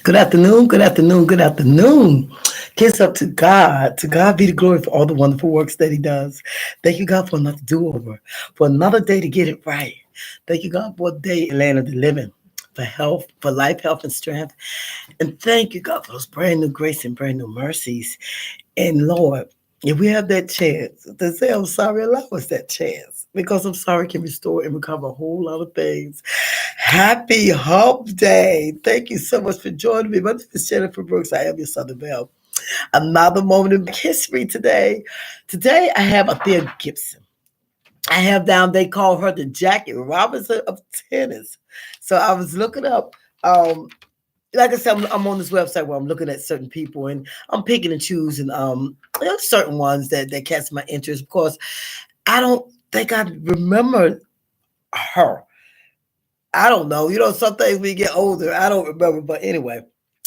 Good afternoon, good afternoon, good afternoon. Kiss up to God. To God be the glory for all the wonderful works that He does. Thank you, God, for another do over, for another day to get it right. Thank you, God, for a day in the land of the living, for health, for life, health, and strength. And thank you, God, for those brand new grace and brand new mercies. And Lord, if we have that chance to say, I'm sorry, allow us that chance. Because I'm sorry can restore and recover a whole lot of things. Happy Hump Day. Thank you so much for joining me. My name is Jennifer Brooks. I am your Southern Belle. Another moment in history today. Today I have Althea Gibson. I have down, they call her the Jackie Robinson of tennis. So I was looking up, like I said, I'm on this website where I'm looking at certain people and I'm picking and choosing certain ones that catch my interest. Of course, I don't think I remember her. I don't know. Some things we get older, I don't remember. But anyway,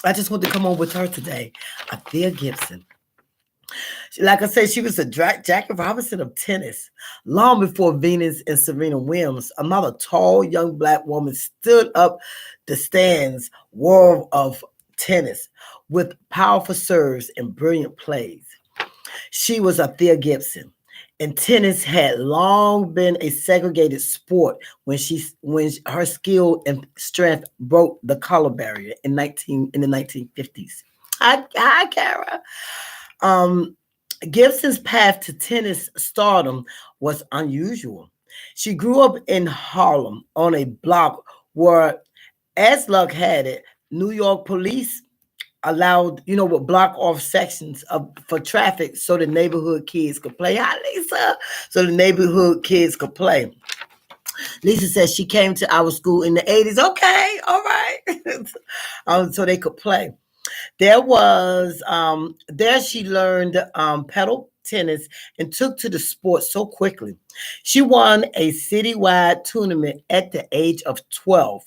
I just want to come on with her today. Althea Gibson. Like I said, she was a Jackie Robinson of tennis. Long before Venus and Serena Williams, another tall young black woman stood up the stands world of tennis with powerful serves and brilliant plays. She was Althea Gibson. And tennis had long been a segregated sport when her skill and strength broke the color barrier in the 1950s. Hi, Kara. Um, Gibson's path to tennis stardom was unusual. She grew up in Harlem on a block where, as luck had it, New York police allowed, would block off sections for traffic so the neighborhood kids could play. Hi, Lisa. So the neighborhood kids could play. Lisa says she came to our school in the 80s. Okay, all right. So they could play. There she learned pedal tennis and took to the sport so quickly. She won a citywide tournament at the age of 12.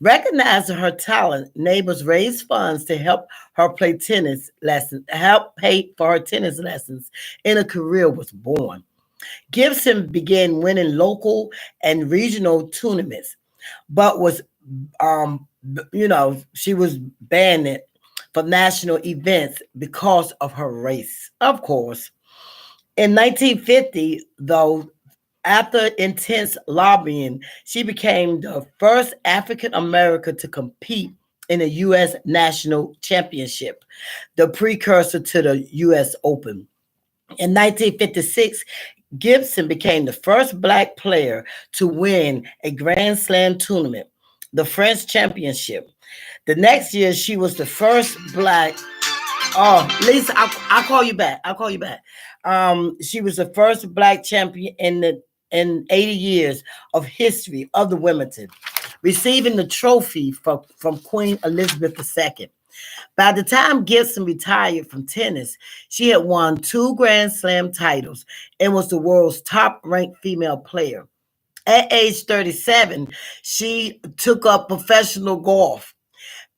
Recognizing her talent, neighbors raised funds to help pay for her tennis lessons, and a career was born. Gibson began winning local and regional tournaments, but she was banned for national events because of her race, of course. In 1950, though, after intense lobbying, she became the first African American to compete in a U.S. National Championship, the precursor to the U.S. Open. In 1956, Gibson became the first Black player to win a Grand Slam tournament, the French Championship. The next year, she was the first Black. Oh, Lisa, I'll call you back. I'll call you back. She was the first Black champion in 80 years of history of the Wimbledon, receiving the trophy from Queen Elizabeth II. By the time Gibson retired from tennis, she had won 2 Grand Slam titles and was the world's top-ranked female player. At age 37, she took up professional golf,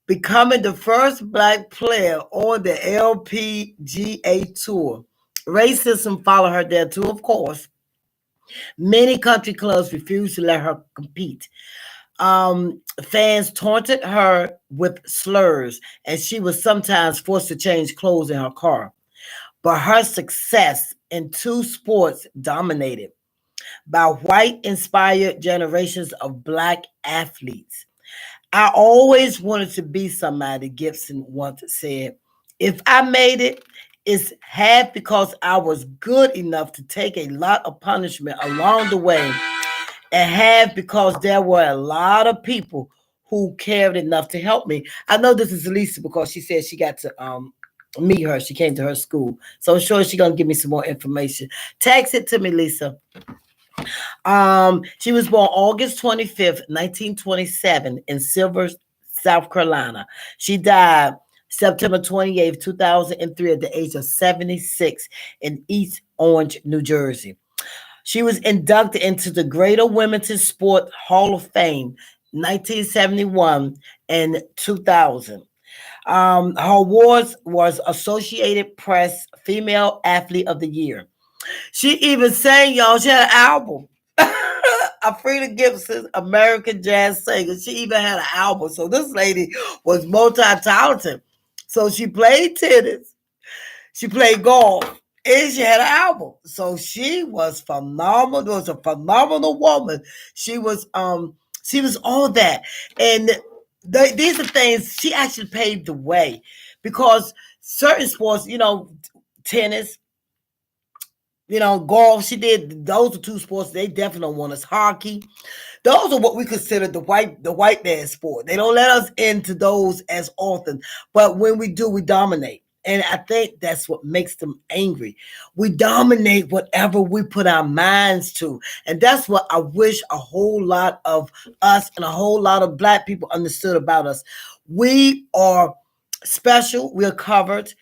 becoming the first Black player on the LPGA Tour. Racism followed her there too, of course. Many country clubs refused to let her compete. Fans taunted her with slurs, and she was sometimes forced to change clothes in her car. But her success in two sports dominated by white inspired generations of Black athletes. I always wanted to be somebody, Gibson once said. If I made it, it's half because I was good enough to take a lot of punishment along the way, and half because there were a lot of people who cared enough to help me. I know this is Lisa because she said she got to meet her. She came to her school. So I'm sure she's going to give me some more information. Text it to me, Lisa. She was born August 25th, 1927 in Silver, South Carolina. She died September 28th, 2003 at the age of 76 in East Orange, New Jersey. She was inducted into the Greater Wilmington Sport Hall of Fame 1971 and 2000. Her awards was Associated Press Female Athlete of the Year. She even sang, y'all. She had an album. Frida Gibson, American jazz singer. She even had an album. So this lady was multi-talented. So she played tennis, she played golf, and she had an album. So she was phenomenal. Was a phenomenal woman. She was all that. And these are things she actually paved the way because certain sports, tennis, golf. She did those are two sports they definitely don't want us. Hockey, those are what we consider the white man sport. They don't let us into those as often, but when we do, we dominate. And I think that's what makes them angry. We dominate whatever we put our minds to. And that's what I wish a whole lot of us and a whole lot of Black people understood about us. We are special, we're covered,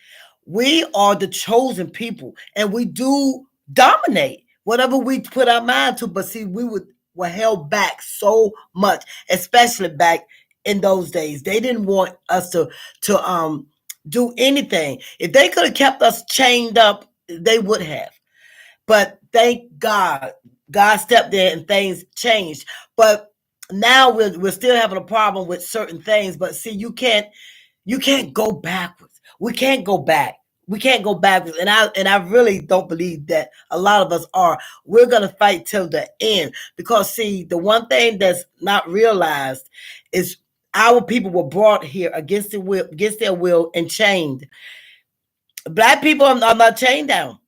we are the chosen people, and we do dominate whatever we put our mind to. But see, were held back so much, especially back in those days. They didn't want us to do anything. If they could have kept us chained up, they would have. But thank God, God stepped in and things changed. But now we're still having a problem with certain things. But see, you can't go backwards. We can't go back. We can't go backwards. And I really don't believe that a lot of us are. We're gonna fight till the end. Because see, the one thing that's not realized is our people were brought here against their will and chained. Black people are not chained down.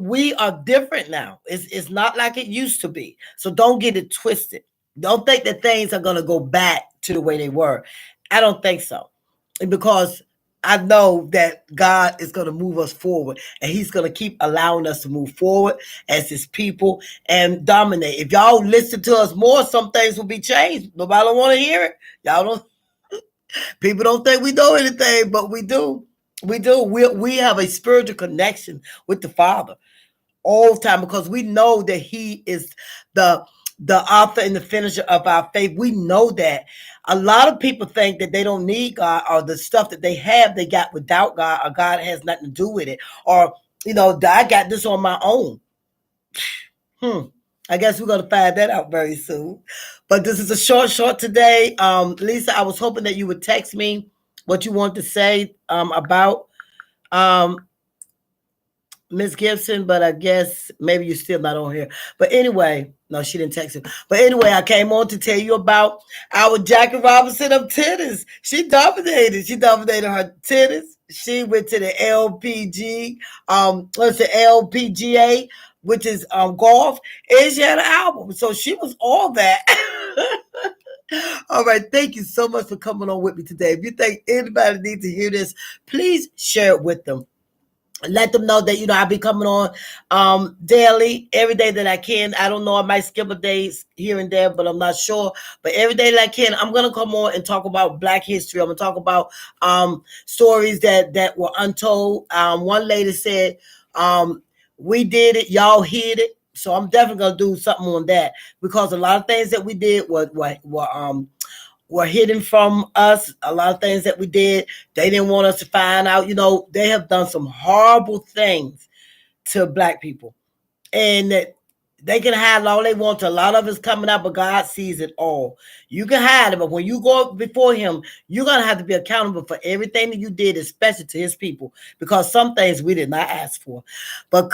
We are different now. It's not like it used to be. So don't get it twisted. Don't think that things are going to go back to the way they were. I don't think so. Because I know that God is going to move us forward, and he's going to keep allowing us to move forward as his people and dominate. If y'all listen to us more, some things will be changed. Nobody don't want to hear it. Y'all don't. People don't think we know anything, but we do. We do. We have a spiritual connection with the Father all the time because we know that he is the author and the finisher of our faith. We know that. A lot of people think that they don't need God, or the stuff that they have they got without God, or God has nothing to do with it, or I got this on my own. I guess we're gonna find that out very soon. But this is a short today. Lisa, I was hoping that you would text me what you want to say about Miss Gibson, but I guess maybe you're still not on here. But anyway, no, she didn't text him. But anyway, I came on to tell you about our Jackie Robinson of tennis. She dominated. She dominated her tennis. She went to the what's the LPGA, which is golf, and she had an album. So she was all that. All right, thank you so much for coming on with me today. If you think anybody needs to hear this, please share it with them. Let them know that I'll be coming on daily, every day that I can. I don't know, I might skip a day here and there, but I'm not sure. But every day that I can, I'm gonna come on and talk about Black history. I'm gonna talk about stories that were untold. One lady said, "We did it, y'all hid it." So I'm definitely gonna do something on that because a lot of things that we did were hidden from us. A lot of things that we did, they didn't want us to find out. They have done some horrible things to Black people. And that they can hide all they want to. A lot of it's coming out, but God sees it all. You can hide it, but when you go before him, you're going to have to be accountable for everything that you did, especially to his people, because some things we did not ask for. But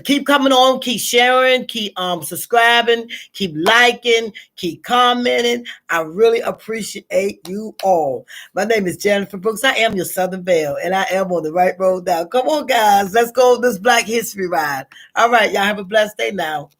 keep coming on, keep sharing, keep subscribing, keep liking, keep commenting. I really appreciate you all. My name is Jennifer Brooks. I am your Southern Belle, and I am on the right road now. Come on, guys. Let's go on this Black History ride. All right, y'all have a blessed day now.